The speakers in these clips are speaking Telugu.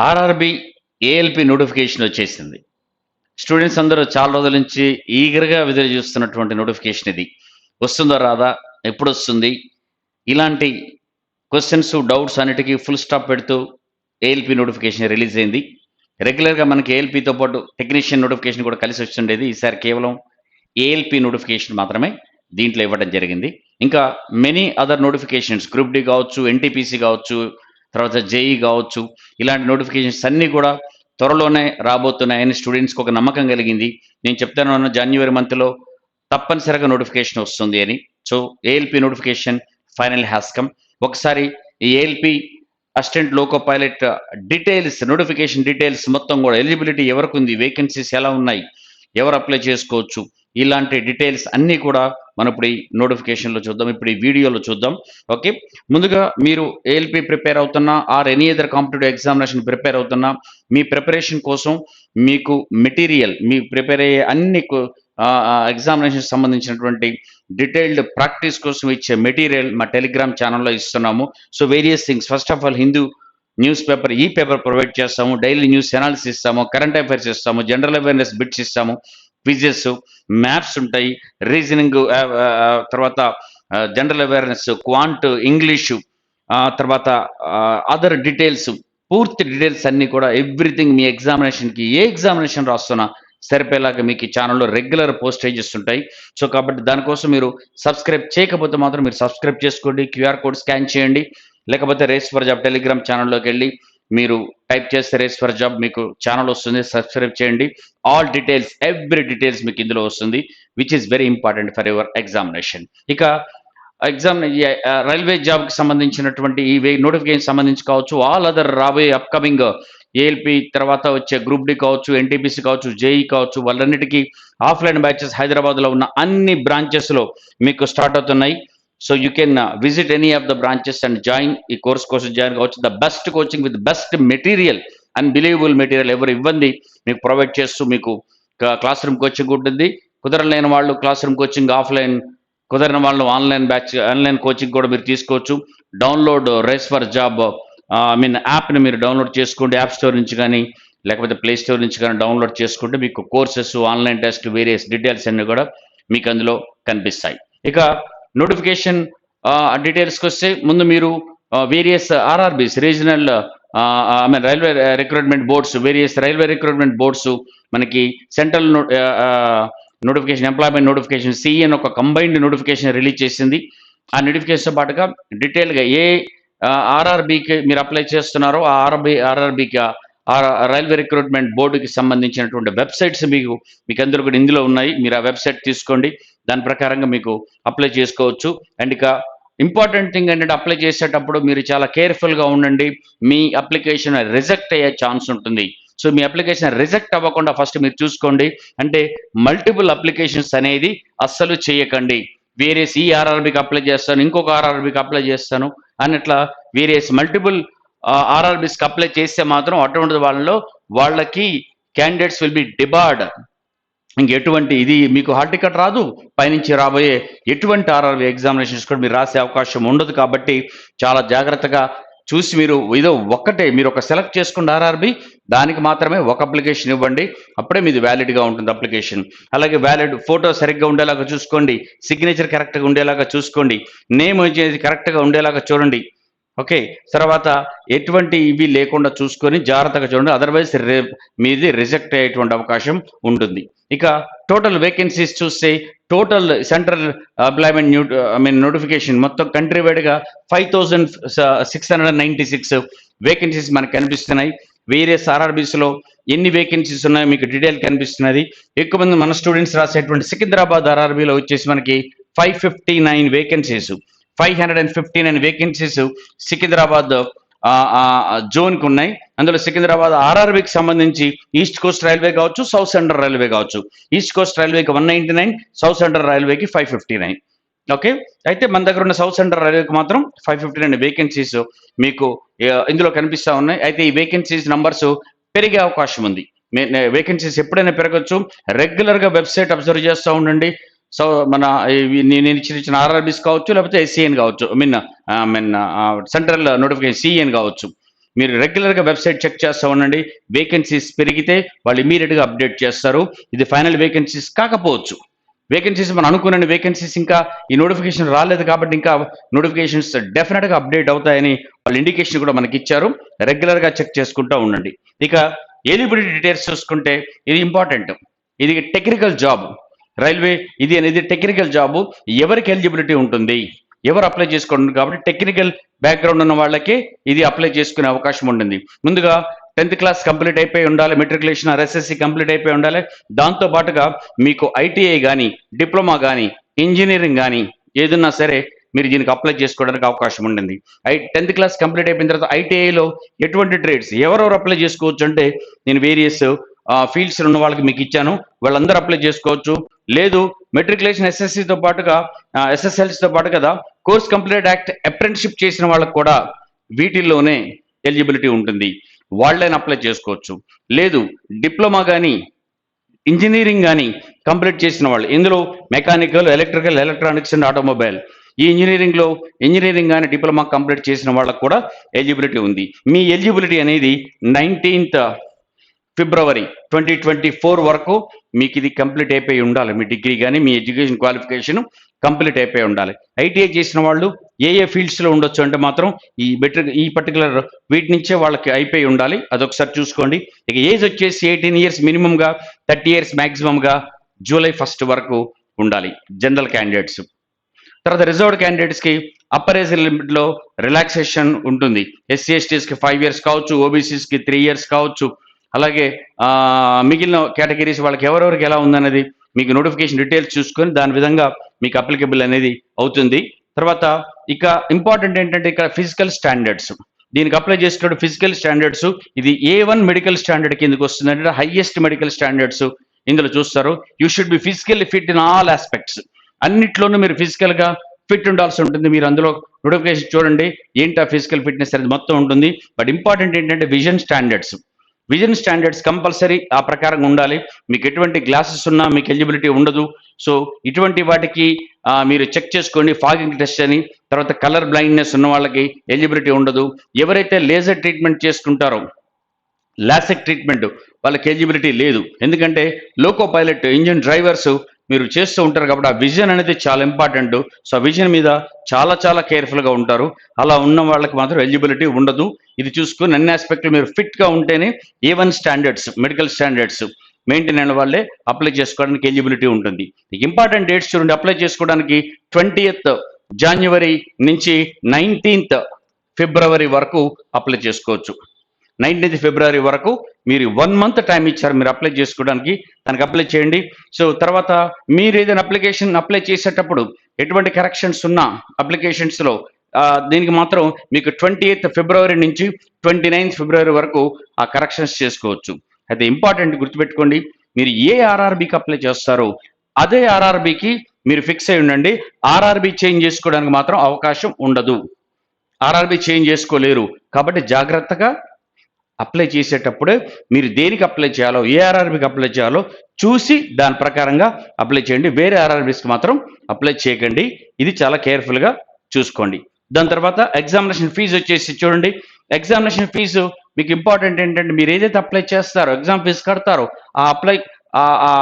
ఆర్ఆర్బి ఏఎల్పి నోటిఫికేషన్ వచ్చేసింది. స్టూడెంట్స్ అందరూ చాలా రోజుల నుంచి ఈగర్గా ఎదురు చూస్తున్నటువంటి నోటిఫికేషన్ ఇది. వస్తుందో రాదా, ఎప్పుడొస్తుంది, ఇలాంటి క్వశ్చన్స్, డౌట్స్ అన్నిటికీ ఫుల్ స్టాప్ పెడుతూ ఏఎల్పి నోటిఫికేషన్ రిలీజ్ అయింది. రెగ్యులర్గా మనకి ఏఎల్పితో పాటు టెక్నీషియన్ నోటిఫికేషన్ కూడా కలిసి వస్తుండేది. ఈసారి కేవలం ఏఎల్పి నోటిఫికేషన్ మాత్రమే దీంట్లో ఇవ్వడం జరిగింది. ఇంకా many other notifications, group D కావచ్చు, ఎన్టీపీసీ కావచ్చు, తర్వాత జేఈ కావచ్చు, ఇలాంటి నోటిఫికేషన్స్ అన్నీ కూడా త్వరలోనే రాబోతున్నాయని స్టూడెంట్స్కి ఒక నమ్మకం కలిగింది. నేను చెప్తాను, జనవరి మంత్లో తప్పనిసరిగా నోటిఫికేషన్ వస్తుంది అని. So ALP notification final has come. ఒకసారి ఈ ALP assistant loco pilot details, notification details మొత్తం కూడా, ఎలిజిబిలిటీ ఎవరికి ఉంది, వేకెన్సీస్ ఎలా ఉన్నాయి, ఎవరు అప్లై చేసుకోవచ్చు, ఇలాంటి డీటెయిల్స్ అన్నీ కూడా మనం ఇప్పుడు ఈ నోటిఫికేషన్లో చూద్దాం, ఇప్పుడు ఈ వీడియోలో చూద్దాం. ఓకే, ముందుగా మీరు ఏఎల్పి ప్రిపేర్ అవుతున్నా or any other competitive examination prepare అవుతున్నా, మీ ప్రిపరేషన్ కోసం మీకు మెటీరియల్, మీ ప్రిపేర్ అయ్యే అన్ని ఎగ్జామినేషన్ సంబంధించినటువంటి డీటెయిల్డ్ ప్రాక్టీస్ కోసం ఇచ్చే మెటీరియల్ మా టెలిగ్రామ్ ఛానల్లో ఇస్తున్నాము. So various things, first of all Hindu news paper, ఈ పేపర్ ప్రొవైడ్ చేస్తాము, డైలీ న్యూస్ అనాలిసిస్ ఇస్తాము, కరెంట్ అఫైర్స్ ఇస్తాము, జనరల్ అవేర్నెస్ బిట్స్ ఇస్తాము, క్విజెస్, మ్యాథ్స్ ఉంటాయి, రీజనింగ్, తర్వాత జనరల్ అవేర్నెస్, క్వాంట్, ఇంగ్లీషు, తర్వాత అదర్ డీటెయిల్స్, పూర్తి డీటెయిల్స్ అన్నీ కూడా ఎవ్రీథింగ్ మీ ఎగ్జామినేషన్కి, ఏ ఎగ్జామినేషన్ రాస్తున్నా సరిపోయేలాగా మీకు ఈ ఛానల్లో రెగ్యులర్ పోస్టేజెస్ ఉంటాయి. సో కాబట్టి దానికోసం మీరు సబ్స్క్రైబ్ చేయకపోతే మాత్రం మీరు సబ్స్క్రైబ్ చేసుకోండి, క్యూఆర్ కోడ్ స్కాన్ చేయండి, లేకపోతే రేస్ ఫర్ జాబ్ టెలిగ్రామ్ ఛానల్లోకి వెళ్ళి మీరు టైప్ చేస్తే రేస్ ఫర్ జాబ్ మీకు ఛానల్ వస్తుంది, సబ్స్క్రైబ్ చేయండి. ఆల్ డీటెయిల్స్, ఎవ్రీ డీటెయిల్స్ మీకు ఇందులో వస్తుంది, which is very important for your examination. ఇక రైల్వే జాబ్కి సంబంధించినటువంటి ఈ నోటిఫికేషన్ సంబంధించి కావచ్చు, ఆల్ అదర్ రాబోయే అప్కమింగ్ ఏఎల్పి తర్వాత వచ్చే గ్రూప్ డి కావచ్చు, ఎన్టీపీసీ కావచ్చు, జేఈ కావచ్చు, వాళ్ళన్నిటికీ ఆఫ్లైన్ బ్యాచెస్ హైదరాబాద్లో ఉన్న అన్ని బ్రాంచెస్లో మీకు స్టార్ట్ అవుతున్నాయి. So you can visit any of the branches and join. ఈ కోర్స్ కోసం జాయిన్ కావచ్చు. The best coaching with best material, unbelievable material ఎవరు ఇవ్వండి మీకు ప్రొవైడ్ చేస్తూ మీకు క్లాస్ రూమ్ కోచింగ్ ఉంటుంది. కుదరలేని వాళ్ళు క్లాస్ రూమ్ కోచింగ్ ఆఫ్లైన్, కుదరని వాళ్ళు ఆన్లైన్ కోచింగ్ కూడా మీరు తీసుకోవచ్చు. డౌన్లోడ్ రేస్ ఫర్ జాబ్ యాప్ని మీరు డౌన్లోడ్ చేసుకోండి, యాప్ స్టోర్ నుంచి కానీ లేకపోతే ప్లే స్టోర్ నుంచి కానీ డౌన్లోడ్ చేసుకుంటే మీకు courses, online test, various details అన్నీ కూడా మీకు అందులో కనిపిస్తాయి. ఇక నోటిఫికేషన్ డీటెయిల్స్కి వస్తే, ముందు మీరు various RRBs, regional railway recruitment boards, various railway recruitment boards, మనకి central notification, employment notification, CEN ఒక కంబైన్డ్ నోటిఫికేషన్ రిలీజ్ చేసింది. ఆ నోటిఫికేషన్తో పాటుగా డీటెయిల్గా ఏ ఆర్ఆర్బీకి మీరు అప్లై చేస్తున్నారో ఆ ఆర్ఆర్బీకి, రైల్వే రిక్రూట్మెంట్ బోర్డుకి సంబంధించినటువంటి వెబ్సైట్స్ మీకు అందరూ కూడా ఇందులో ఉన్నాయి. మీరు ఆ వెబ్సైట్ తీసుకోండి, దాని ప్రకారంగా మీకు అప్లై చేసుకోవచ్చు. అండ్ ఇక ఇంపార్టెంట్ థింగ్ ఏంటంటే, అప్లై చేసేటప్పుడు మీరు చాలా కేర్ఫుల్గా ఉండండి. మీ అప్లికేషన్ రిజెక్ట్ అయ్యే ఛాన్స్ ఉంటుంది. సో మీ అప్లికేషన్ రిజెక్ట్ అవ్వకుండా ఫస్ట్ మీరు చూసుకోండి. అంటే మల్టిపుల్ అప్లికేషన్స్ అనేది అస్సలు చేయకండి. వేరియస్ ఈ ఆర్ఆర్బీకి అప్లై చేస్తాను, ఇంకొక ఆర్ఆర్బీకి అప్లై చేస్తాను అన్నట్లా వేరియస్ మల్టిపుల్ ఆర్ఆర్బీస్కి అప్లై చేస్తే మాత్రం అటువంటి వాళ్ళకి క్యాండిడేట్స్ విల్ బి డిబార్డ్. ఇంకెటువంటి ఇది మీకు హాల్ టికెట్ రాదు, పైనుంచి రాబోయే ఎటువంటి ఆర్ఆర్బీ ఎగ్జామినేషన్స్ కూడా మీరు రాసే అవకాశం ఉండదు. కాబట్టి చాలా జాగ్రత్తగా చూసి మీరు ఏదో ఒక్కటే మీరు ఒక సెలెక్ట్ చేసుకున్న ఆర్ఆర్బీ, దానికి మాత్రమే ఒక అప్లికేషన్ ఇవ్వండి, అప్పుడే మీది వ్యాలిడ్గా ఉంటుంది అప్లికేషన్. అలాగే వ్యాలిడ్ ఫోటో సరిగ్గా ఉండేలాగా చూసుకోండి, సిగ్నేచర్ కరెక్ట్గా ఉండేలాగా చూసుకోండి, నేమ్ వచ్చేది కరెక్ట్గా ఉండేలాగా చూడండి. ఓకే, తర్వాత ఎటువంటి ఇవి లేకుండా చూసుకొని జాగ్రత్తగా చూడండి, అదర్వైజ్ మీది రిజెక్ట్ అయ్యేటువంటి అవకాశం ఉంటుంది. ఇక టోటల్ వేకెన్సీస్ చూస్తే, టోటల్ సెంట్రల్ ఎంప్లాయ్మెంట్ నోటిఫికేషన్ మొత్తం కంట్రీ వైడ్గా 5696 వేకెన్సీస్ మనకు కనిపిస్తున్నాయి. వేరియస్ ఆర్ఆర్బీస్లో ఎన్ని వేకెన్సీస్ ఉన్నాయో మీకు డీటెయిల్ కనిపిస్తున్నది. ఎక్కువ మంది మన స్టూడెంట్స్ రాసేటువంటి సికింద్రాబాద్ ఆర్ఆర్బీలో వచ్చేసి మనకి 559 వేకెన్సీస్, 559 వేకెన్సీస్ సికింద్రాబాద్ జోన్కి ఉన్నాయి. అందులో సికింద్రాబాద్ ఆర్ఆర్బీకి సంబంధించి ఈస్ట్ కోస్ట్ రైల్వే కావచ్చు, సౌత్ సెంట్రల్ రైల్వే కావచ్చు. ఈస్ట్ కోస్ట్ రైల్వేకి 199, సౌత్ సెంట్రల్ రైల్వేకి 559. ఓకే, అయితే మన దగ్గర ఉన్న సౌత్ సెంట్రల్ రైల్వేకి మాత్రం 559 వేకెన్సీస్ మీకు ఇందులో కనిపిస్తూ ఉన్నాయి. అయితే ఈ వేకెన్సీస్ నంబర్స్ పెరిగే అవకాశం ఉంది. వేకెన్సీస్ ఎప్పుడైనా పెరగచ్చు. రెగ్యులర్గా వెబ్సైట్ అబ్జర్వ్ చేస్తూ ఉండండి. సో మన నేను ఇచ్చిన ఆర్ఆర్బీస్ కావచ్చు, లేకపోతే ఎస్సీఎన్ కావచ్చు, సెంట్రల్ నోటిఫికేషన్ సిఎన్ కావచ్చు, మీరు రెగ్యులర్గా వెబ్సైట్ చెక్ చేస్తూ ఉండండి. వేకెన్సీస్ పెరిగితే వాళ్ళు ఇమీడియట్గా అప్డేట్ చేస్తారు. ఇది ఫైనల్ వేకెన్సీస్ కాకపోవచ్చు. వేకెన్సీస్ మనం అనుకున్న వేకెన్సీస్ ఇంకా ఈ నోటిఫికేషన్ రాలేదు కాబట్టి ఇంకా నోటిఫికేషన్స్ డెఫినెట్గా అప్డేట్ అవుతాయని వాళ్ళు ఇండికేషన్ కూడా మనకి ఇచ్చారు. రెగ్యులర్గా చెక్ చేసుకుంటూ ఉండండి. ఇక ఎలిజిబిలిటీ డీటెయిల్స్ చూసుకుంటే ఇది ఇంపార్టెంట్. ఇది టెక్నికల్ జాబ్. రైల్వే ఇది అనేది టెక్నికల్ జాబ్. ఎవరికి ఎలిజిబిలిటీ ఉంటుంది, ఎవరు అప్లై చేసుకోండి కాబట్టి టెక్నికల్ బ్యాక్గ్రౌండ్ ఉన్న వాళ్ళకి ఇది అప్లై చేసుకునే అవకాశం ఉంటుంది. ముందుగా 10th క్లాస్ కంప్లీట్ అయిపోయి ఉండాలి, మెట్రికులేషన్ ఆర్ ఎస్ఎస్సి కంప్లీట్ అయిపోయి ఉండాలి. దాంతో పాటుగా మీకు ఐటీఐ కానీ, డిప్లొమా కానీ, ఇంజనీరింగ్ కానీ ఏదన్నా సరే మీరు దీనికి అప్లై చేసుకోవడానికి అవకాశం ఉంటుంది. 10th క్లాస్ కంప్లీట్ అయిపోయిన తర్వాత ఐటీఐలో ఎటువంటి ట్రేడ్స్ ఎవరెవరు అప్లై చేసుకోవచ్చు అంటే నేను వేరియస్ ఫీల్డ్స్ ఉన్న వాళ్ళకి మీకు ఇచ్చాను, వాళ్ళందరూ అప్లై చేసుకోవచ్చు. లేదు మెట్రికులేషన్ ఎస్ఎస్సితో పాటుగా ఎస్ఎస్ఎల్సితో పాటు కదా కోర్స్ కంప్లీట్ యాక్ట్ అప్రెంటిషిప్ చేసిన వాళ్ళకు కూడా వీటిల్లోనే ఎలిజిబిలిటీ ఉంటుంది, వాళ్ళని అప్లై చేసుకోవచ్చు. లేదు డిప్లొమా కానీ ఇంజనీరింగ్ కానీ కంప్లీట్ చేసిన వాళ్ళు, ఇందులో mechanical, electrical, electronics and automobile ఈ ఇంజనీరింగ్ కానీ డిప్లొమా కంప్లీట్ చేసిన వాళ్ళకు కూడా ఎలిజిబిలిటీ ఉంది. మీ ఎలిజిబిలిటీ అనేది 19th ఫిబ్రవరి 2024 వరకు మీకు ఇది కంప్లీట్ అయిపోయి ఉండాలి. మీ డిగ్రీ కానీ మీ ఎడ్యుకేషన్ క్వాలిఫికేషన్ కంప్లీట్ అయిపోయి ఉండాలి. ఐటీఐ చేసిన వాళ్ళు ఏ ఫీల్డ్స్లో ఉండొచ్చు అంటే మాత్రం ఈ పర్టికులర్ వీటి నుంచే వాళ్ళకి అయిపోయి ఉండాలి. అదొకసారి చూసుకోండి. ఇక ఏజ్ వచ్చేసి 18 years మినిమంగా, 30 years మ్యాక్సిమంగా జూలై 1st వరకు ఉండాలి జనరల్ క్యాండిడేట్స్. తర్వాత రిజర్వ్డ్ క్యాండిడేట్స్కి అప్పర్ ఏజ్ లిమిట్లో రిలాక్సేషన్ ఉంటుంది. ఎస్సీ ఎస్టీస్కి 5 years కావచ్చు, ఓబీసీస్కి 3 years కావచ్చు. అలాగే మిగిలిన కేటగిరీస్ వాళ్ళకి ఎవరెవరికి ఎలా ఉందనేది మీకు నోటిఫికేషన్ డీటెయిల్స్ చూసుకొని దాని విధంగా మీకు అప్లికబుల్ అనేది అవుతుంది. తర్వాత ఇక ఇంపార్టెంట్ ఏంటంటే ఇక్కడ ఫిజికల్ స్టాండర్డ్స్, దీనికి అప్లై చేసుకున్న ఫిజికల్ స్టాండర్డ్స్ ఇది A1 మెడికల్ స్టాండర్డ్ కిందకి వస్తుంది. అంటే హైయెస్ట్ మెడికల్ స్టాండర్డ్స్ ఇందులో చూస్తారు. You should be physically fit in all aspects. అన్నిట్లోనూ మీరు ఫిజికల్గా ఫిట్ ఉండాల్సి ఉంటుంది. మీరు అందులో నోటిఫికేషన్ చూడండి ఏంటి ఆ ఫిజికల్ ఫిట్నెస్ అనేది మొత్తం ఉంటుంది. బట్ ఇంపార్టెంట్ ఏంటంటే విజన్ స్టాండర్డ్స్ కంపల్సరీ ఆ ప్రకారంగా ఉండాలి. మీకు ఎటువంటి గ్లాసెస్ ఉన్నా మీకు ఎలిజిబిలిటీ ఉండదు. సో ఇటువంటి వాటికి మీరు చెక్ చేసుకోండి. ఫాగింగ్ టెస్ట్ అని, తర్వాత కలర్ బ్లైండ్నెస్ ఉన్న వాళ్ళకి ఎలిజిబిలిటీ ఉండదు. ఎవరైతే లేజర్ ట్రీట్మెంట్ చేసుకుంటారో లాసిక్ ట్రీట్మెంట్ వాళ్ళకి ఎలిజిబిలిటీ లేదు. ఎందుకంటే లోకో పైలట్ ఇంజిన్ డ్రైవర్స్ మీరు చేస్తూ ఉంటారు కాబట్టి ఆ విజన్ అనేది చాలా ఇంపార్టెంట్. సో ఆ విజన్ మీద చాలా కేర్ఫుల్గా ఉంటారు. అలా ఉన్న వాళ్ళకి మాత్రం ఎలిజిబిలిటీ ఉండదు. ఇది చూసుకుని అన్ని ఆస్పెక్ట్లు మీరు ఫిట్గా ఉంటేనే A1 standards medical standards maintain అయిన వాళ్ళే అప్లై చేసుకోవడానికి ఎలిజిబిలిటీ ఉంటుంది. ఇంపార్టెంట్ డేట్స్ చూడండి. అప్లై చేసుకోవడానికి 20th జనవరి నుంచి 19th ఫిబ్రవరి వరకు అప్లై చేసుకోవచ్చు. 19th ఫిబ్రవరి వరకు మీరు 1 month టైం ఇచ్చారు మీరు అప్లై చేసుకోవడానికి. దానికి అప్లై చేయండి. సో తర్వాత మీరు ఏదైనా అప్లై చేసేటప్పుడు ఎటువంటి కరెక్షన్స్ ఉన్నా అప్లికేషన్స్లో దీనికి మాత్రం మీకు 28th ఫిబ్రవరి నుంచి 29th ఫిబ్రవరి వరకు ఆ కరెక్షన్స్ చేసుకోవచ్చు. అయితే ఇంపార్టెంట్ గుర్తుపెట్టుకోండి, మీరు ఏ ఆర్ఆర్బికి అప్లై చేస్తారో అదే ఆర్ఆర్బికి మీరు ఫిక్స్ అయి ఉండండి. ఆర్ఆర్బి చేంజ్ చేసుకోవడానికి మాత్రం అవకాశం ఉండదు. ఆర్ఆర్బి చేంజ్ చేసుకోలేరు. కాబట్టి జాగ్రత్తగా అప్లై చేసేటప్పుడే మీరు దేనికి అప్లై చేయాలో, ఏ ఆర్ఆర్బికి అప్లై చేయాలో చూసి దాని ప్రకారంగా అప్లై చేయండి. వేరే ఆర్ఆర్బిస్కి మాత్రం అప్లై చేయకండి. ఇది చాలా కేర్ఫుల్గా చూసుకోండి. దాని తర్వాత ఎగ్జామినేషన్ ఫీజు వచ్చేసి చూడండి. ఎగ్జామినేషన్ ఫీజు మీకు ఇంపార్టెంట్ ఏంటంటే మీరు ఏదైతే అప్లై చేస్తారో ఎగ్జామ్ ఫీజు కడతారో ఆ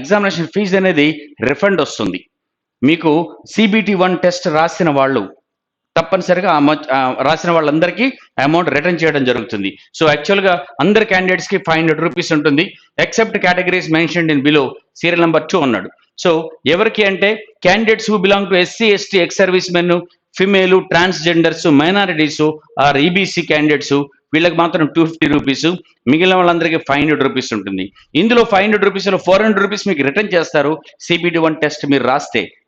ఎగ్జామినేషన్ ఫీజు అనేది రిఫండ్ వస్తుంది. మీకు CBT 1 టెస్ట్ రాసిన వాళ్ళు తప్పనిసరిగా రాసిన వాళ్ళందరికీ అమౌంట్ రిటర్న్ చేయడం జరుగుతుంది. సో యాక్చువల్గా అందరి క్యాండిడేట్స్కి 500 రూపీస్ ఉంటుంది. Except categories mentioned in below serial number 2 అన్నాడు. సో ఎవరికి అంటే candidates who belong to SC ST ex servicemen, female, transgenders, minorities or EBC candidates వీళ్ళకి మాత్రం 250 రూపీస్. మిగిలిన వాళ్ళందరికీ 500 రూపీస్ ఉంటుంది. ఇందులో 500 రూపీస్లో 400 రూపీస్ మీకు రిటర్న్ చేస్తారు. CBT 1 టెస్ట్ మీరు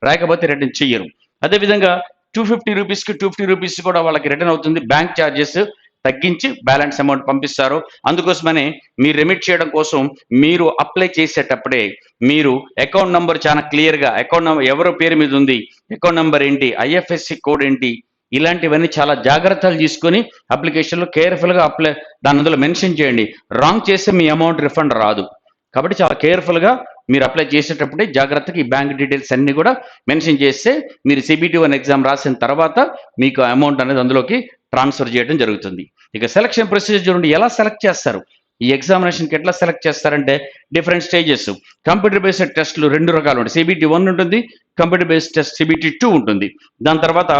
రాకపోతే రిటర్న్ చెయ్యరు. అదేవిధంగా 250 రూపీస్కి 250 రూపీస్ కూడా వాళ్ళకి రిటర్న్ అవుతుంది. బ్యాంక్ ఛార్జెస్ తగ్గించి బ్యాలెన్స్ అమౌంట్ పంపిస్తారు. అందుకోసమనే మీరు రెమిట్ చేయడం కోసం మీరు అప్లై చేసేటప్పుడే మీరు అకౌంట్ నెంబర్ చాలా క్లియర్గా, అకౌంట్ నెంబర్ ఎవరి పేరు మీద ఉంది, అకౌంట్ నెంబర్ ఏంటి, IFSC కోడ్ ఏంటి, ఇలాంటివన్నీ చాలా జాగ్రత్తలు తీసుకొని అప్లికేషన్లో కేర్ఫుల్గా దాని అందులో మెన్షన్ చేయండి. రాంగ్ చేస్తే మీ అమౌంట్ రిఫండ్ రాదు. కాబట్టి చాలా కేర్ఫుల్గా మీరు అప్లై చేసేటప్పుడే జాగ్రత్తగా ఈ బ్యాంక్ డీటెయిల్స్ అన్ని కూడా మెన్షన్ చేస్తే మీరు CBT 1 ఎగ్జామ్ రాసిన తర్వాత మీకు అమౌంట్ అనేది అందులోకి ట్రాన్స్ఫర్ చేయడం జరుగుతుంది. ఇక సెలక్షన్ ప్రొసీజర్ చూడండి, ఎలా సెలెక్ట్ చేస్తారు ఈ ఎగ్జామినేషన్కి, ఎట్లా సెలెక్ట్ చేస్తారంటే డిఫరెంట్ స్టేజెస్. కంప్యూటర్ బేస్డ్ టెస్ట్లు 2 రకాలు ఉంటాయి. సిబిటి 1 ఉంటుంది, కంప్యూటర్ బేస్డ్ టెస్ట్ సిబిటి 2 ఉంటుంది. దాని తర్వాత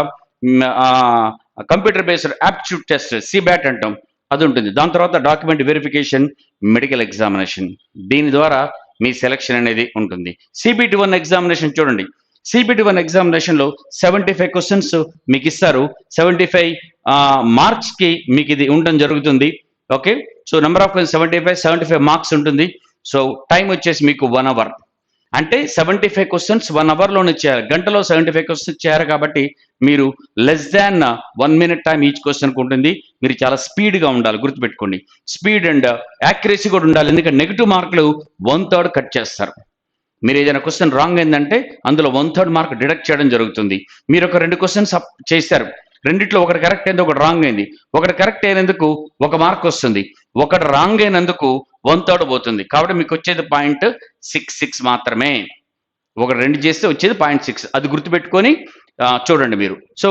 కంప్యూటర్ బేస్డ్ యాప్టిట్యూడ్ టెస్ట్ సిబ్యాట్ అంటాం, అది ఉంటుంది. దాని తర్వాత డాక్యుమెంట్ వెరిఫికేషన్, మెడికల్ ఎగ్జామినేషన్. దీని ద్వారా మీ సెలక్షన్ అనేది ఉంటుంది. సిబిటి 1 ఎగ్జామినేషన్ చూడండి, సిబిటి 1 ఎగ్జామినేషన్లో 75 క్వశ్చన్స్ మీకు ఇస్తారు. 75 మార్క్స్కి మీకు ఇది ఉండడం జరుగుతుంది. Okay, so number of 75 marks ఉంటుంది. సో టైం వచ్చేసి మీకు 1 అవర్. అంటే 75 క్వశ్చన్స్ 1 అవర్లోనే చేయాలి. గంటలో 75 క్వశ్చన్స్ చేయాలి కాబట్టి మీరు less than 1 minute time each క్వశ్చన్కి ఉంటుంది. మీరు చాలా స్పీడ్గా ఉండాలి, గుర్తుపెట్టుకోండి. స్పీడ్ అండ్ యాక్యురసీ కూడా ఉండాలి, ఎందుకంటే నెగిటివ్ మార్కులు 1/3 కట్ చేస్తారు. మీరు ఏదైనా క్వశ్చన్ రాంగ్ అయిందంటే అందులో 1/3 మార్క్ డిడక్ట్ చేయడం జరుగుతుంది. మీరు ఒక 2 క్వశ్చన్స్ చేశారు, రెండిట్లో ఒకటి కరెక్ట్ అయింది, ఒకటి రాంగ్ అయింది. ఒకటి కరెక్ట్ అయినందుకు 1 మార్క్ వస్తుంది, ఒకటి రాంగ్ అయినందుకు 1/3 పోతుంది. కాబట్టి మీకు వచ్చేది 0.66 మాత్రమే. ఒకటి 2 చేస్తే వచ్చేది 0.6, అది గుర్తుపెట్టుకొని చూడండి మీరు. సో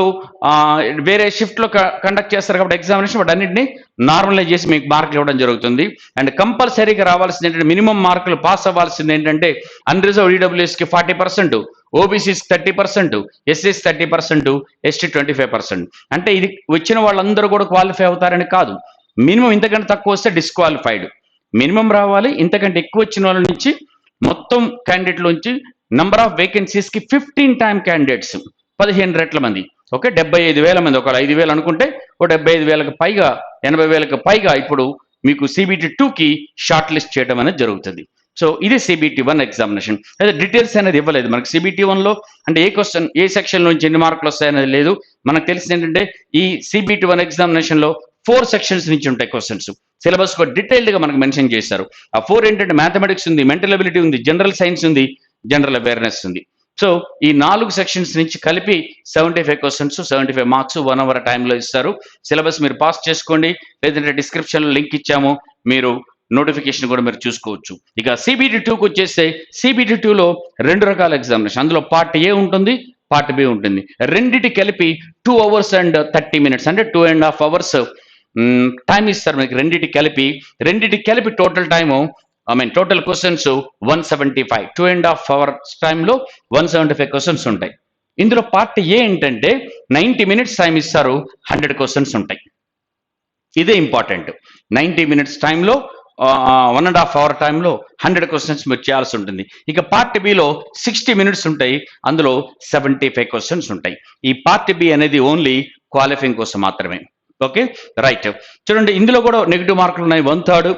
వేరే షిఫ్ట్లో కండక్ట్ చేస్తారు కాబట్టి ఎగ్జామినేషన్ వాటి అన్నింటినీ నార్మలైజ్ చేసి మీకు మార్కులు ఇవ్వడం జరుగుతుంది. అండ్ కంపల్సరీగా రావాల్సింది ఏంటంటే, మినిమం మార్కులు పాస్ అవ్వాల్సింది ఏంటంటే, అన్రిజర్వ్ ఈడబ్ల్యూఎస్కి 40%, ఓబీసీస్ 30%, ఎస్సీస్ 30%, ఎస్టీ 25%. అంటే ఇది వచ్చిన వాళ్ళందరూ కూడా క్వాలిఫై అవుతారని కాదు. మినిమం ఇంతకంటే తక్కువ వస్తే డిస్క్వాలిఫైడ్. మినిమం రావాలి, ఇంతకంటే ఎక్కువ వచ్చిన వాళ్ళ నుంచి మొత్తం క్యాండిడేట్లోంచి నంబర్ ఆఫ్ వేకెన్సీస్కి 15 టైమ్ క్యాండిడేట్స్, 15 రెట్ల మంది. ఓకే, 75,000 మంది. ఒక 5,000 అనుకుంటే ఒక 75,000కి పైగా, 80,000కి పైగా ఇప్పుడు మీకు సిబిటి 2కి షార్ట్ లిస్ట్ చేయడం అనేది జరుగుతుంది. సో ఇది సిబిటి 1 ఎగ్జామినేషన్. అయితే డీటెయిల్స్ అనేది ఇవ్వలేదు మనకి సిబిటి 1లో. అంటే ఏ క్వశ్చన్ ఏ సెక్షన్ నుంచి ఎన్ని మార్కులు వస్తాయనేది లేదు. మనకు తెలిసింది ఏంటంటే, ఈ సిబిటి 1 ఎగ్జామినేషన్లో 4 సెక్షన్స్ నుంచి ఉంటాయి క్వశ్చన్స్. సిలబస్ కూడా డీటెయిల్డ్గా మనకు మెన్షన్ చేశారు. ఆ 4 ఏంటంటే, మ్యాథమెటిక్స్ ఉంది, మెంటల్ ఎబిలిటీ ఉంది, జనరల్ సైన్స్ ఉంది, జనరల్ అవేర్నెస్ ఉంది. సో ఈ 4 సెక్షన్స్ నుంచి కలిపి 75 క్వశ్చన్స్, 75 మార్క్స్ 1 అవర్ టైంలో ఇస్తారు. సిలబస్ మీరు పాస్ చేసుకోండి, లేదంటే డిస్క్రిప్షన్లో లింక్ ఇచ్చాము, మీరు నోటిఫికేషన్ కూడా మీరు చూసుకోవచ్చు. ఇక సిబిటి 2కి వచ్చేస్తే, సిబిటి 2లో 2 రకాల ఎగ్జామినేషన్. అందులో పార్ట్ ఏ ఉంటుంది, పార్ట్ బి ఉంటుంది. రెండింటి కలిపి 2 hours and 30 minutes, అంటే 2.5 hours టైం ఇస్తారు మీకు. రెండింటి కలిపి total time, total questions 175. 2.5 hours టైంలో 175 క్వశ్చన్స్ ఉంటాయి. ఇందులో పార్ట్ ఏ ఏంటంటే 90 minutes టైం ఇస్తారు, 100 క్వశ్చన్స్ ఉంటాయి. ఇదే ఇంపార్టెంట్. 90 minutes టైంలో 1.5 hour టైంలో 100 క్వశ్చన్స్ మీరు చేయాల్సి ఉంటుంది. ఇక పార్ట్ బిలో 60 minutes ఉంటాయి, అందులో 75 క్వశ్చన్స్ ఉంటాయి. ఈ పార్ట్ బి అనేది ఓన్లీ క్వాలిఫైయింగ్ కోసం మాత్రమే. Okay, right. చూడండి, ఇందులో కూడా నెగిటివ్ మార్కులు ఉన్నాయి, 1/3.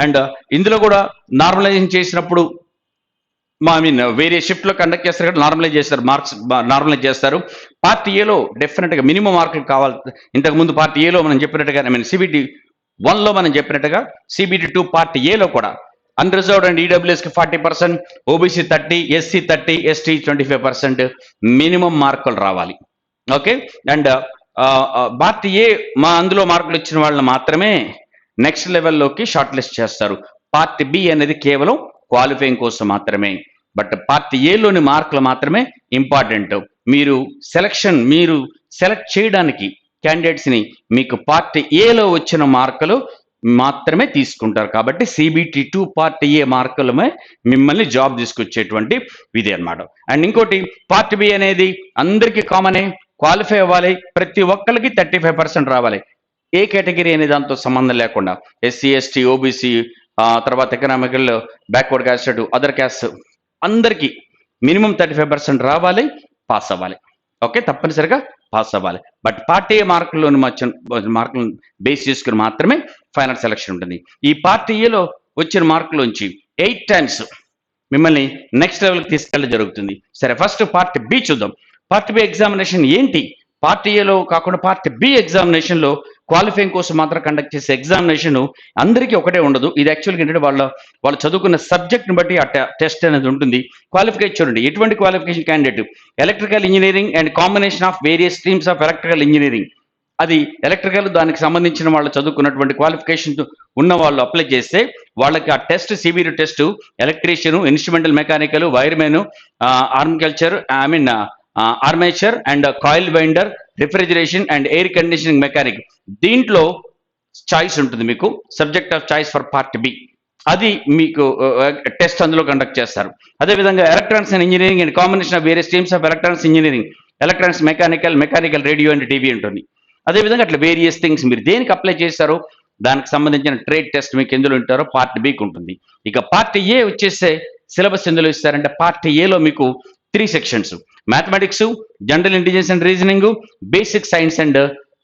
అండ్ ఇందులో కూడా నార్మలైజేషన్ చేసినప్పుడు వేరే షిఫ్ట్లో కండక్ట్ చేస్తారు కదా, నార్మలైజ్ చేస్తారు, మార్క్స్ నార్మలైజ్ చేస్తారు. పార్ట్ ఏలో డెఫినెట్గా మినిమం మార్కులు కావాలి. ఇంతకుముందు పార్ట్ ఏలో మనం చెప్పినట్టుగా, సిబిటి 1లో మనం చెప్పినట్టుగా, సిబిటి 2 పార్ట్ ఏలో కూడా అన్రిజర్వ్డ్ అండ్ ఈడబ్ల్యూఎస్కి 40%, ఓబీసీ 30, ఎస్సీ 30, ఎస్టీ 25% మినిమం మార్కులు రావాలి. ఓకే, అండ్ పార్ట్ ఏ అందులో మార్కులు ఇచ్చిన వాళ్ళని మాత్రమే నెక్స్ట్ లెవెల్లోకి షార్ట్ లిస్ట్ చేస్తారు. పార్ట్ బి అనేది కేవలం క్వాలిఫైయింగ్ కోసం మాత్రమే. బట్ పార్ట్ ఏలోని మార్కులు మాత్రమే ఇంపార్టెంట్. మీరు సెలెక్ట్ చేయడానికి క్యాండిడేట్స్ని మీకు పార్ట్ ఏలో వచ్చిన మార్కులు మాత్రమే తీసుకుంటారు. కాబట్టి సిబిటి 2 పార్ట్ ఏ మార్కులమే మిమ్మల్ని జాబ్ తీసుకొచ్చేటువంటి విధి అన్నమాట. అండ్ ఇంకోటి, పార్ట్ బి అనేది అందరికీ కామనే, క్వాలిఫై అవ్వాలి, ప్రతి ఒక్కరికి 35% రావాలి. ఏ కేటగిరీ అనే దాంతో సంబంధం లేకుండా, ఎస్సీ, ఎస్టీ, ఓబీసీ, తర్వాత economical backward caste, other caste, అందరికీ మినిమం 35% రావాలి, పాస్ అవ్వాలి. ఓకే, తప్పనిసరిగా పాస్ అవ్వాలి. బట్ పార్ట్ ఏ మార్కుల్లోని మార్కులను బేస్ చేసుకుని మాత్రమే ఫైనల్ సెలక్షన్ ఉంటుంది. ఈ పార్ట్ ఏలో వచ్చిన మార్కులోంచి 8 times మిమ్మల్ని నెక్స్ట్ లెవెల్కి తీసుకెళ్ళడం జరుగుతుంది. సరే, ఫస్ట్ పార్ట్ బి చూద్దాం. పార్ట్ బి ఎగ్జామినేషన్ ఏంటి? పార్ట్ ఏలో కాకుండా పార్ట్ బి ఎగ్జామినేషన్లో క్వాలిఫైయింగ్ కోసం మాత్రం కండక్ట్ చేసే ఎగ్జామినేషన్ అందరికీ ఒకటే ఉండదు. ఇది యాక్చువల్గా ఏంటంటే వాళ్ళు చదువుకున్న సబ్జెక్ట్ని బట్టి ఆ టెస్ట్ అనేది ఉంటుంది. క్వాలిఫికేషన్ చూడండి, ఎటువంటి qualification candidate, electrical engineering and combination of various streams of electrical engineering, అది ఎలక్ట్రికల్ దానికి సంబంధించిన వాళ్ళు చదువుకున్నటువంటి క్వాలిఫికేషన్ ఉన్న వాళ్ళు అప్లై చేస్తే వాళ్ళకి ఆ test, CBT test, electrician, instrumental mechanical, wireman, ఆర్మికల్చర్, armature and coil winder, refrigeration and air conditioning mechanic, దీంట్లో చాయిస్ ఉంటుంది మీకు, subject of choice for part B, అది మీకు టెస్ట్ అందులో కండక్ట్ చేస్తారు. అదేవిధంగా electronics and engineering and combination of various teams of electronics engineering, electronics mechanical radio and TV ఉంటుంది. అదేవిధంగా అట్లా వేరియస్ థింగ్స్ మీరు దేనికి అప్లై చేశారో దానికి సంబంధించిన ట్రేడ్ టెస్ట్ మీకు ఎందులో ఉంటారో పార్ట్ బికి ఉంటుంది. ఇక పార్ట్ ఏ వచ్చేస్తే సిలబస్ ఎందులో ఇస్తారంటే పార్ట్ ఏలో మీకు 3 sections, mathematics, general intelligence and reasoning, basic science and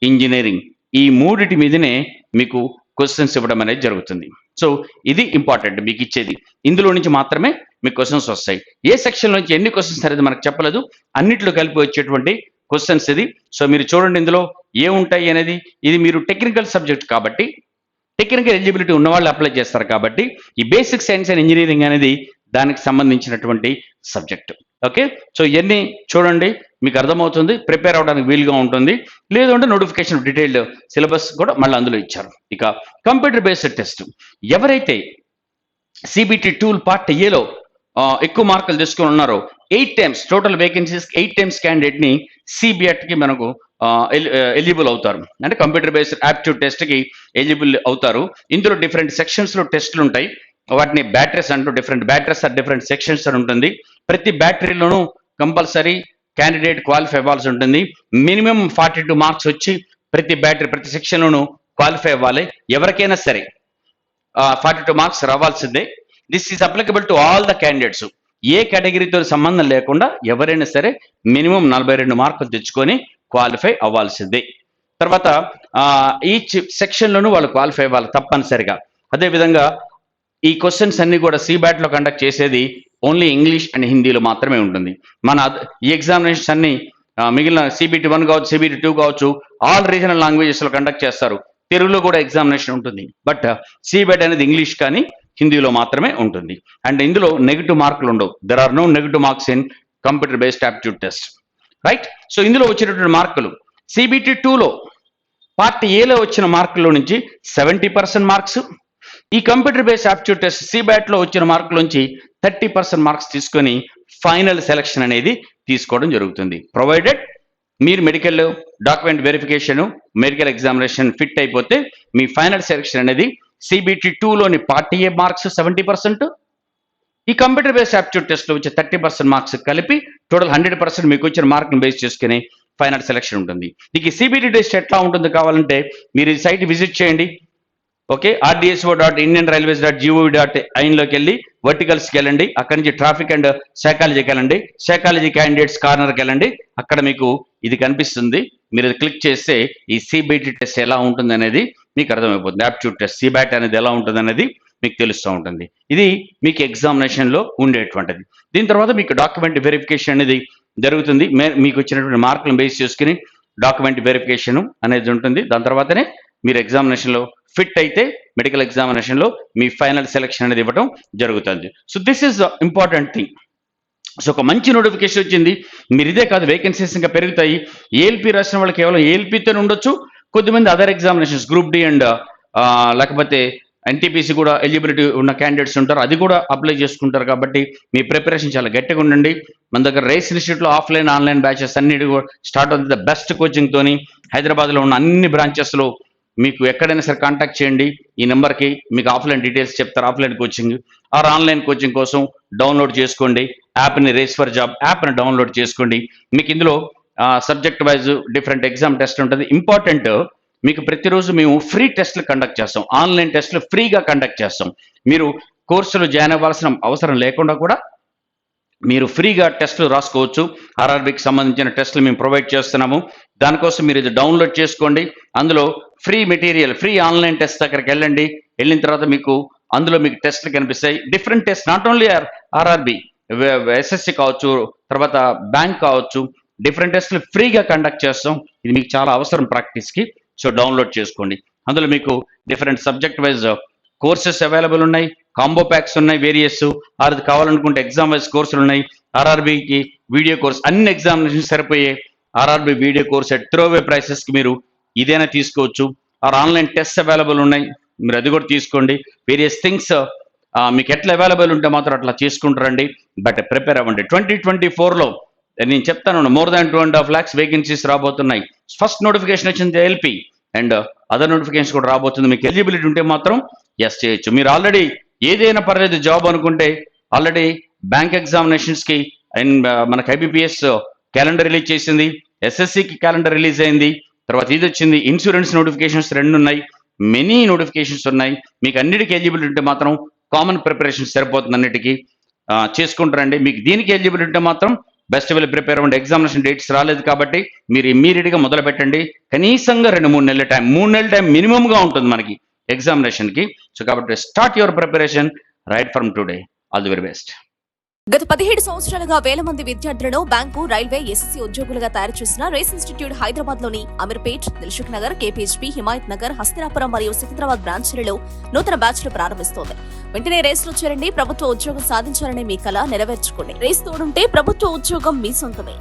engineering, ఈ మూడిటి మీదనే మీకు క్వశ్చన్స్ ఇవ్వడం అనేది జరుగుతుంది. సో ఇది ఇంపార్టెంట్ మీకు ఇచ్చేది, ఇందులో నుంచి మాత్రమే మీకు క్వశ్చన్స్ వస్తాయి. ఏ సెక్షన్ నుంచి ఎన్ని క్వశ్చన్స్ అనేది మనకు చెప్పలేదు, అన్నిట్లో కలిపి వచ్చేటువంటి క్వశ్చన్స్ ఇది. సో మీరు చూడండి ఇందులో ఏముంటాయి అనేది. ఇది మీరు టెక్నికల్ సబ్జెక్ట్ కాబట్టి, టెక్నికల్ ఎలిజిబిలిటీ ఉన్న వాళ్ళు అప్లై చేస్తారు కాబట్టి, ఈ బేసిక్ సైన్స్ అండ్ ఇంజనీరింగ్ అనేది దానికి సంబంధించినటువంటి సబ్జెక్ట్. ఓకే, సో ఇవన్నీ చూడండి, మీకు అర్థమవుతుంది, ప్రిపేర్ అవడానికి వీలుగా ఉంటుంది. లేదు అంటే నోటిఫికేషన్ డీటెయిల్డ్ సిలబస్ కూడా మళ్ళీ అందులో ఇచ్చారు. ఇక కంప్యూటర్ బేస్డ్ టెస్ట్, ఎవరైతే సిబిటి టూల్ పార్ట్ ఏలో ఎక్కువ మార్కులు తీసుకుని ఉన్నారో 8 టైమ్స్ టోటల్ వేకెన్సీస్ 8 టైమ్స్ క్యాండిడేట్ని సిబిఎట్కి మనకు ఎలిజిబుల్ అవుతారు, అంటే కంప్యూటర్ బేస్డ్ యాప్టిట్యూడ్ టెస్ట్కి ఎలిజిబుల్ అవుతారు. ఇందులో డిఫరెంట్ సెక్షన్స్లో టెస్టులు ఉంటాయి, వాటిని బ్యాటరీస్ అంటూ, different batteries or different sections అని ఉంటుంది. ప్రతి బ్యాటరీలోనూ కంపల్సరీ క్యాండిడేట్ క్వాలిఫై అవ్వాల్సి ఉంటుంది. మినిమం 42 మార్క్స్ వచ్చి ప్రతి బ్యాటరీ ప్రతి సెక్షన్లోనూ క్వాలిఫై అవ్వాలి. ఎవరికైనా సరే 42 మార్క్స్ రావాల్సిందే. This is applicable to all the candidates, ఏ కేటగిరీతో సంబంధం లేకుండా ఎవరైనా సరే మినిమం 42 మార్కులు తెచ్చుకొని క్వాలిఫై అవ్వాల్సిందే. తర్వాత ఈచ్ సెక్షన్లోనూ వాళ్ళు క్వాలిఫై అవ్వాలి తప్పనిసరిగా. అదేవిధంగా ఈ క్వశ్చన్స్ అన్ని కూడా సిబ్యాట్లో కండక్ట్ చేసేది ఓన్లీ ఇంగ్లీష్ అండ్ హిందీలో మాత్రమే ఉంటుంది. మన ఈ ఎగ్జామినేషన్స్ అన్ని మిగిలిన సిబిటి 1 కావచ్చు, సిబిటి 2 కావచ్చు, ఆల్ రీజనల్ లాంగ్వేజెస్లో కండక్ట్ చేస్తారు. తెలుగులో కూడా ఎగ్జామినేషన్ ఉంటుంది, బట్ సిబిటి అనేది ఇంగ్లీష్ కానీ హిందీలో మాత్రమే ఉంటుంది. అండ్ ఇందులో నెగిటివ్ మార్కులు ఉండవు. There are no negative marks in computer based aptitude test, right? So ఇందులో వచ్చేటటువంటి మార్కులు సిబిటి 2లో పార్ట్ ఏలో వచ్చిన మార్కుల్లో నుంచి 70% మార్క్స్, ఈ కంప్యూటర్ బేస్డ్ యాప్టిట్యూడ్ టెస్ట్ సిబ్యాట్లో వచ్చిన మార్కుల నుంచి 30% మార్క్స్ తీసుకొని ఫైనల్ సెలక్షన్ అనేది తీసుకోవడం జరుగుతుంది. ప్రొవైడెడ్ మీరు medical document verification, medical examination fit అయిపోతే మీ ఫైనల్ సెలక్షన్ అనేది సిబిటి 2లోని పార్ట్ ఏ మార్క్స్ 70%, ఈ కంప్యూటర్ బేస్డ్ యాప్టిట్యూడ్ టెస్ట్లో వచ్చే 30% మార్క్స్ కలిపి టోటల్ 100% మీకు వచ్చిన మార్క్ని బేస్ చేసుకుని ఫైనల్ సెలక్షన్ ఉంటుంది. ఇక సిబిటి టెస్ట్ ఎట్లా ఉంటుందో కావాలంటే మీరు ఈ సైట్ విజిట్ చేయండి. ఓకే, rdso.indianrailways.gov.in వెళ్ళి వర్టికల్స్కి వెళ్ళండి, అక్కడి నుంచి ట్రాఫిక్ అండ్ సైకాలజీకి వెళ్ళండి, సైకాలజీ క్యాండిడేట్స్ కార్నర్కి వెళ్ళండి, అక్కడ మీకు ఇది కనిపిస్తుంది. మీరు క్లిక్ చేస్తే ఈ సిబిటి టెస్ట్ ఎలా ఉంటుంది అనేది మీకు అర్థమైపోతుంది. యాప్టిట్యూడ్ టెస్ట్ సిబ్యాట్ అనేది ఎలా ఉంటుంది అనేది మీకు తెలుస్తూ ఉంటుంది. ఇది మీకు ఎగ్జామినేషన్లో ఉండేటువంటిది. దీని తర్వాత మీకు డాక్యుమెంట్ వెరిఫికేషన్ అనేది జరుగుతుంది. మీకు వచ్చినటువంటి మార్కులను బేస్ చేసుకుని డాక్యుమెంట్ వెరిఫికేషన్ అనేది ఉంటుంది. దాని తర్వాతనే మీరు ఎగ్జామినేషన్లో ఫిట్ అయితే మెడికల్ ఎగ్జామినేషన్లో మీ ఫైనల్ సెలక్షన్ అనేది ఇవ్వడం జరుగుతుంది. So this is the important thing. So ఒక మంచి నోటిఫికేషన్ వచ్చింది. మీరు ఇదే కాదు, వేకెన్సీస్ ఇంకా పెరుగుతాయి. ఏఎల్పి రాసిన వాళ్ళు కేవలం ఏఎల్పితోనే ఉండొచ్చు, కొద్దిమంది other examinations group D and లేకపోతే ఎన్టీపీసీ కూడా ఎలిజిబిలిటీ ఉన్న క్యాండిడేట్స్ ఉంటారు, అది కూడా అప్లై చేసుకుంటారు. కాబట్టి మీ ప్రిపరేషన్ చాలా గట్టిగా ఉండండి. మన దగ్గర రేస్ ఇన్స్టిట్యూట్లో ఆఫ్లైన్ ఆన్లైన్ బ్యాచెస్ అన్ని స్టార్ట్ అవుతుంది. ద బెస్ట్ కోచింగ్తోని హైదరాబాద్లో ఉన్న అన్ని బ్రాంచెస్లో మీకు ఎక్కడైనా సరే కాంటాక్ట్ చేయండి. ఈ నెంబర్కి మీకు ఆఫ్లైన్ డీటెయిల్స్ చెప్తారు. Offline coaching or online coaching కోసం డౌన్లోడ్ చేసుకోండి యాప్ని, రేస్ ఫర్ జాబ్ యాప్ని డౌన్లోడ్ చేసుకోండి. మీకు ఇందులో subject wise different exam test ఉంటుంది. ఇంపార్టెంట్, మీకు ప్రతిరోజు మేము ఫ్రీ టెస్ట్లు కండక్ట్ చేస్తాం, ఆన్లైన్ టెస్ట్లు ఫ్రీగా కండక్ట్ చేస్తాం. మీరు కోర్సులో జాయిన్ అవ్వాల్సిన అవసరం లేకుండా కూడా మీరు ఫ్రీగా టెస్టులు రాసుకోవచ్చు. ఆర్ఆర్బికి సంబంధించిన టెస్టులు మేము ప్రొవైడ్ చేస్తున్నాము. దానికోసం మీరు ఇది డౌన్లోడ్ చేసుకోండి. అందులో free material, free online test దగ్గరికి వెళ్ళండి. వెళ్ళిన తర్వాత మీకు అందులో మీకు టెస్ట్లు కనిపిస్తాయి. Different test, not only RRB, SSC కావచ్చు, తర్వాత బ్యాంక్ కావచ్చు, డిఫరెంట్ టెస్టులు ఫ్రీగా కండక్ట్ చేస్తాం. ఇది మీకు చాలా అవసరం ప్రాక్టీస్కి. సో డౌన్లోడ్ చేసుకోండి. అందులో మీకు different subject wise courses available ఉన్నాయి, కాంబో ప్యాక్స్ ఉన్నాయి, వేరియస్ అది కావాలనుకుంటే ఎగ్జామ్ వైజ్ కోర్సులు ఉన్నాయి. ఆర్ఆర్బికి వీడియో కోర్స్, అన్ని ఎగ్జామినేషన్ సరిపోయే ఆర్ఆర్బి వీడియో కోర్స్ అట్ త్రోవే ప్రైసెస్కి మీరు ఇదైనా తీసుకోవచ్చు. ఆర్ ఆన్లైన్ టెస్ట్ అవైలబుల్ ఉన్నాయి, మీరు అది కూడా తీసుకోండి. వేరియస్ థింగ్స్ మీకు ఎట్లా అవైలబుల్ ఉంటే మాత్రం అట్లా చేసుకుంటారండి. బట్ ప్రిపేర్ అవ్వండి. 2024లో నేను చెప్తాను, మోర్ దాన్ 2.5 lakhs వేకెన్సీస్ రాబోతున్నాయి. ఫస్ట్ నోటిఫికేషన్ వచ్చింది ఎల్పి, అండ్ అదర్ నోటిఫికేషన్స్ కూడా రాబోతుంది. మీకు ఎలిజిబిలిటీ ఉంటే మాత్రం ఎస్ చేయొచ్చు. మీరు ఆల్రెడీ ఏదైనా పర్లేదు జాబ్ అనుకుంటే ఆల్రెడీ బ్యాంక్ ఎగ్జామినేషన్స్కి అండ్ మనకి ఐబీపీఎస్ క్యాలెండర్ రిలీజ్ చేసింది, ఎస్ఎస్సికి క్యాలెండర్ రిలీజ్ అయింది, తర్వాత ఇది వచ్చింది, ఇన్సూరెన్స్ నోటిఫికేషన్స్ 2 ఉన్నాయి, మెనీ నోటిఫికేషన్స్ ఉన్నాయి. మీకు అన్నిటికీ ఎలిజిబిలిటీ ఉంటే మాత్రం కామన్ ప్రిపరేషన్ సరిపోతుంది, అన్నిటికీ చేసుకుంటారండి. మీకు దీనికి ఎలిజిబిలిటీ ఉంటే మాత్రం బెస్ట్ విల్ ప్రిపేర్ అవ్వండి. ఎగ్జామినేషన్ డేట్స్ రాలేదు కాబట్టి మీరు ఇమ్మీడియట్గా మొదలు పెట్టండి. కనీసంగా 2-3 నెలల టైం, 3 నెలల టైం మినిమంగా ఉంటుంది మనకి ఎగ్జామినేషన్కి. సో కాబట్టి start your preparation right from today. All the very best. గత 17 సంవత్సరాలుగా వేల మంది విద్యార్థులను బ్యాంకు, రైల్వే, ఎస్ఎస్సీ ఉద్యోగులుగా తయారు చేసిన రేస్ ఇన్స్టిట్యూట్ హైదరాబాద్ లోని అమీర్పేట్, దిల్సుఖ్ నగర్, కేపీహెచ్పీ, హిమాయత్ నగర్, హస్తినాపురం మరియు సికింద్రాబాద్ బ్రాంచ్లలో నూతన బ్యాచ్లు ప్రారంభిస్తోంది. వెంటనే రేస్లో చేరండి. ప్రభుత్వ ఉద్యోగం సాధించాలనే మీ కల నెరవేర్చుకోండి. రేస్ తోడుంటే ప్రభుత్వ ఉద్యోగం మీ సొంతమే.